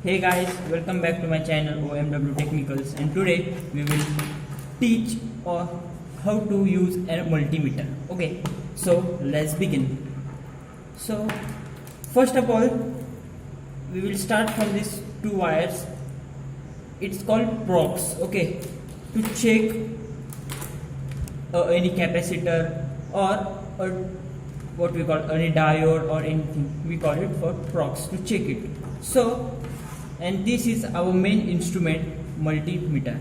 Hey guys, welcome back to my channel OMW Technicals, and today we will teach how to use a multimeter. Okay, so let's begin. So first of all, we will start from these two wires. It's called prox. Okay, to check any capacitor or what we call any diode or anything, we call it for prox, to check it. So, and this is our main instrument, multimeter.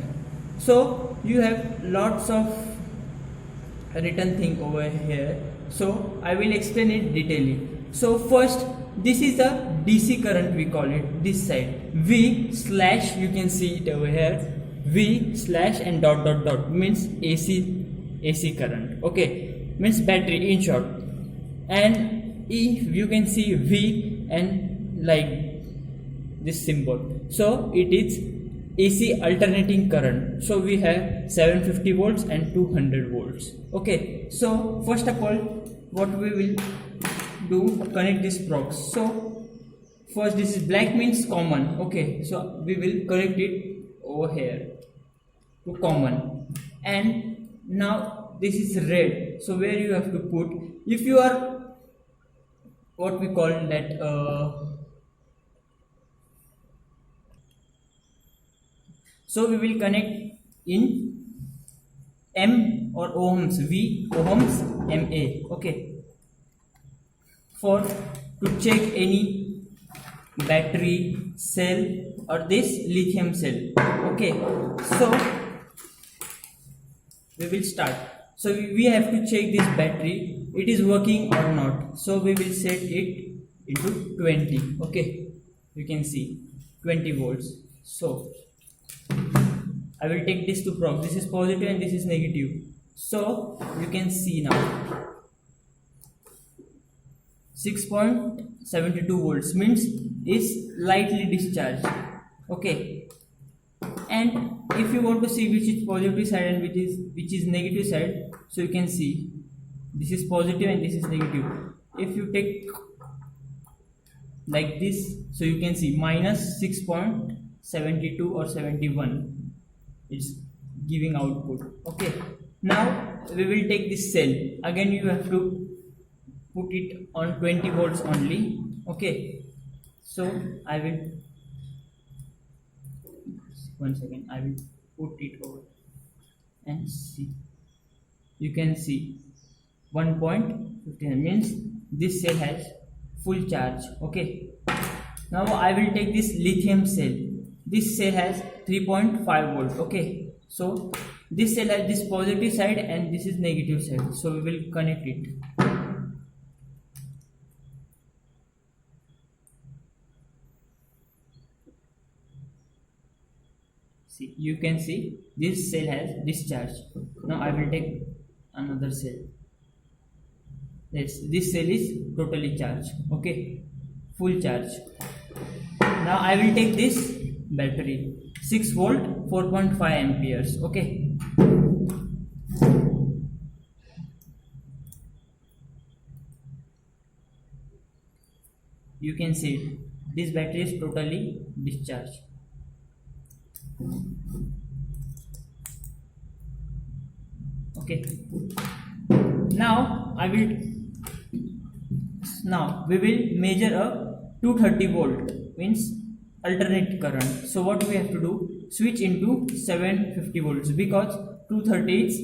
So you have lots of written thing over here, so I will explain it detailedly. So first, this is a DC current, we call it, this side V slash, you can see it over here, V slash and dot dot dot means AC current. Okay, means battery in short. And if you can see V and like this symbol, so it is AC alternating current. So we have 750 volts and 200 volts. Okay, so first of all, what we will do, connect this prox. So first, this is black means common. Okay, so we will connect it over here to common. And now this is red, so where you have to put, if you are what we call that so we will connect in M or ohms, V ohms, MA. Okay, for to check any battery cell or this lithium cell. Okay, so we will start. So we have to check this battery, it is working or not. So we will set it into 20. Okay, you can see 20 volts. So I will take this to prox. This is positive and this is negative. So you can see now 6.72 volts means is lightly discharged. Okay, and if you want to see which is positive side and which is negative side, so you can see this is positive and this is negative. If you take like this, so you can see minus 6.72 or 71, it's giving output. Okay, now we will take this cell. Again you have to put it on 20 volts only. Okay, so I will, one second, I will put it over and see. You can see 1.59 means this cell has full charge. Okay, now I will take this lithium cell. This cell has 3.5 volt. Okay, so this cell has this positive side and this is negative side, so we will connect it. See, you can see this cell has discharge. Now I will take another cell. This cell is totally charged. Okay, full charge. Now I will take this battery, 6 volt, 4.5 amperes. Okay, you can see this battery is totally discharged. Okay, now we will measure a 230 volt means alternate current. So what we have to do, switch into 750 volts, because 230 is,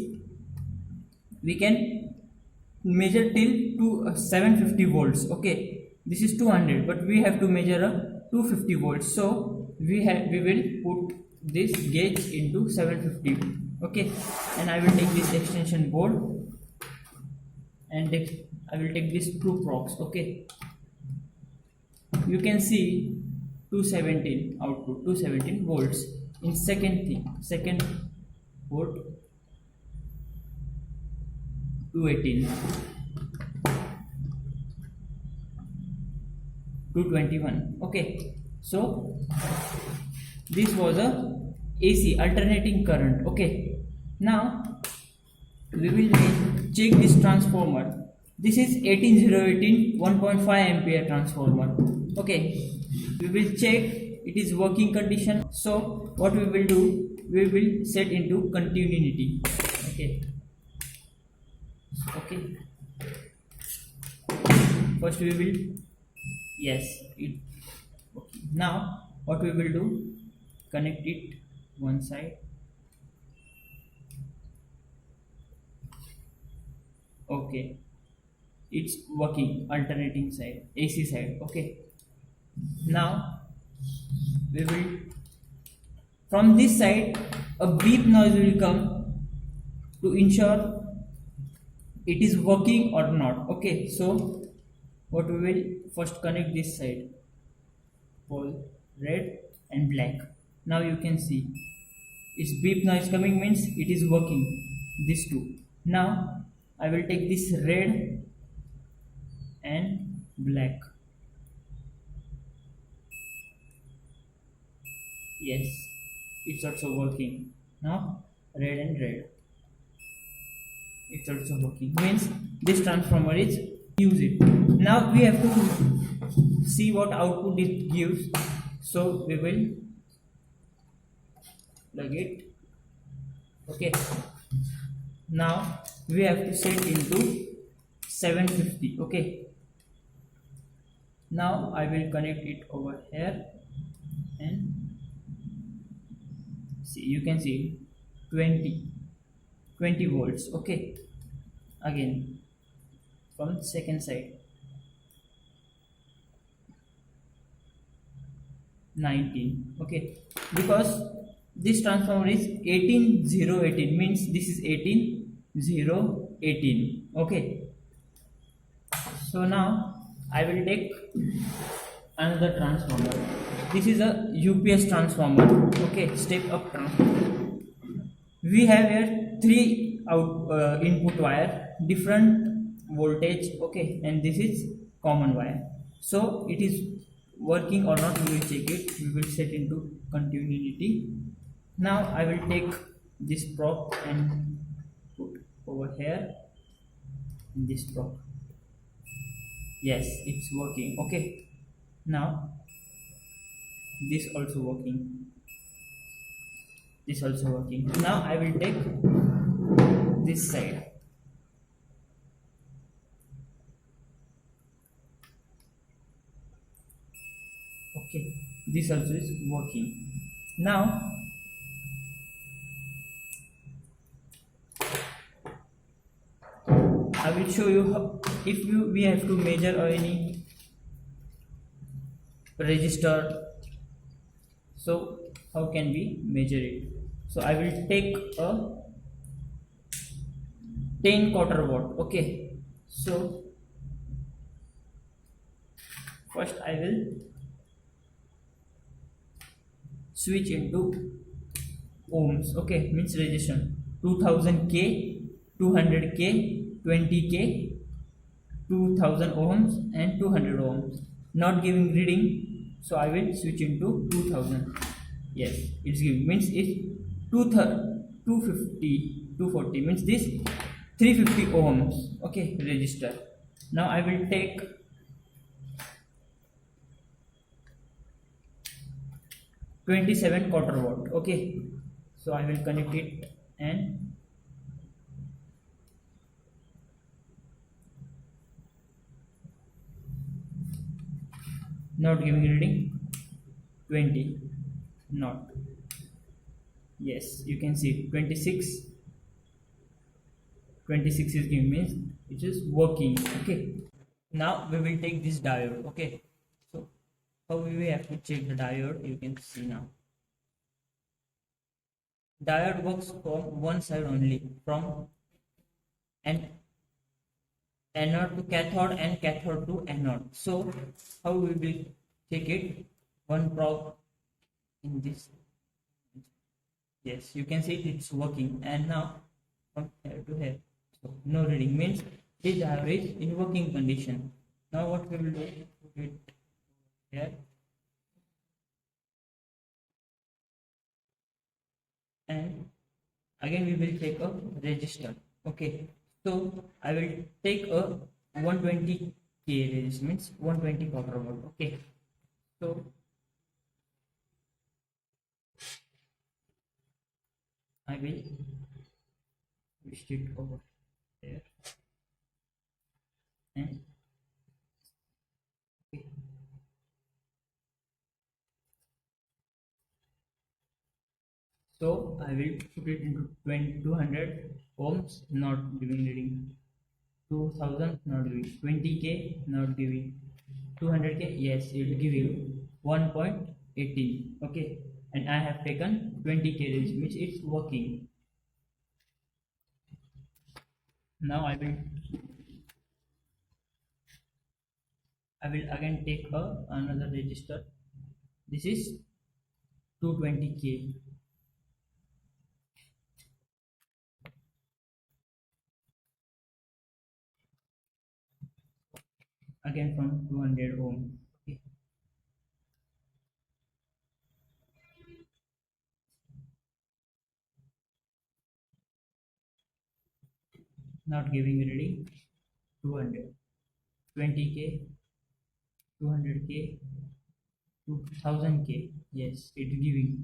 we can measure till to 750 volts. Okay, this is 200, but we have to measure a 250 volts. So we will put this gauge into 750. Okay, and I will take this extension board and I will take this two prox. Okay, you can see 217 output, 217 volts in second port, 218, 221. Okay, so this was a AC alternating current. Okay, now we will check this transformer. This is 18018 1.5 ampere transformer. Okay, we will check it is working condition. So what we will do, we will set into continuity. Okay, okay, first we will, yes, it okay. Now what we will do, connect it one side. Okay, it's working, alternating side, AC side. Okay, now we will, from this side a beep noise will come to ensure it is working or not. Okay, so what we will first connect this side, pole red and black. Now you can see its beep noise coming, means it is working, these two. Now I will take this red and black. Yes, it's also working. Now red and red, it's also working, means this transformer is use it. Now we have to see what output it gives, so we will plug it. Okay, now we have to set into 750. Okay, now I will connect it over here and see, you can see 20 volts. Okay, again from second side 19. Okay, because this transformer is 18018, means this is 18018. Okay, so now I will take another transformer. This is a UPS transformer. Okay, step up transformer. We have here three input wire, different voltage. Okay, and this is common wire. So it is working or not, we will check it. We will set into continuity. Now I will take this prop and put over here in this prop. Yes, it's working. Okay, now this also working, this also working. Now I will take this side. Okay, this also is working. Now I will show you how, if we have to measure any resistor, so how can we measure it. So I will take a 10 quarter watt. Okay, so first I will switch into ohms. Okay, means resistance 2000k, 200k, 20k, 2000 ohms and 200 ohms. Not giving reading, so I will switch into 2000. Yes, it's giving, means it's 250, 240, means this 350 ohms. Okay, resistor. Now I will take 27 quarter watt. Okay, so I will connect it and not giving reading, 20, not. Yes, you can see 26 is giving, means it is working. Okay, now we will take this diode. Okay, so how we have to check the diode, you can see now. Diode works from one side only, from anode to cathode and cathode to anode. So how we will take it, one probe in this. Yes, you can see it's working, and now from here to here, so no reading, means this diode is in working condition. Now what we will do, put it here and again we will take a resistor. Okay, so I will take a 120k resistance, means 120 quarter watt. Okay, so I will twist it over there and okay. So I will put it into 200 ohms, not giving reading. 2000 not giving. 20k not giving. 200k, yes, it will give you 1.18. Okay, and I have taken 20k range, which is working. Now I will again take another register. This is 220k. Again from 200 ohm. Okay. Not giving reading. 200. 20k. 200k. 2000k. Yes, it's giving.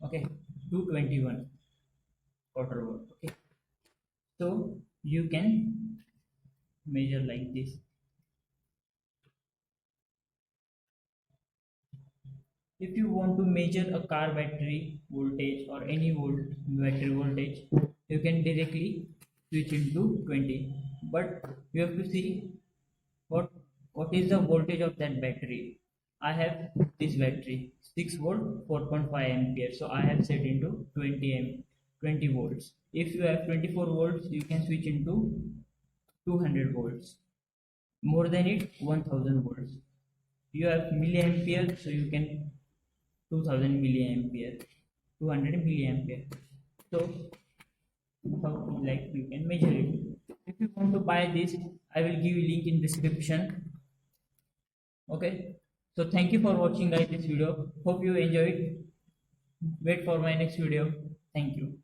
Okay. 221 quarter volt. Okay. So you can measure like this. If you want to measure a car battery voltage or any battery voltage, you can directly switch into 20. But you have to see what what is the voltage of that battery. I have this battery 6 volt 4.5 ampere, so I have set into 20 volts. If you have 24 volts, you can switch into 200 volts. More than it, 1000 volts. You have milliampere, so you can 2000 milliampere, 200 milliampere. So something like you can measure it. If you want to buy this, I will give you link in description. Okay. So thank you for watching guys this video. Hope you enjoyed. Wait for my next video. Thank you.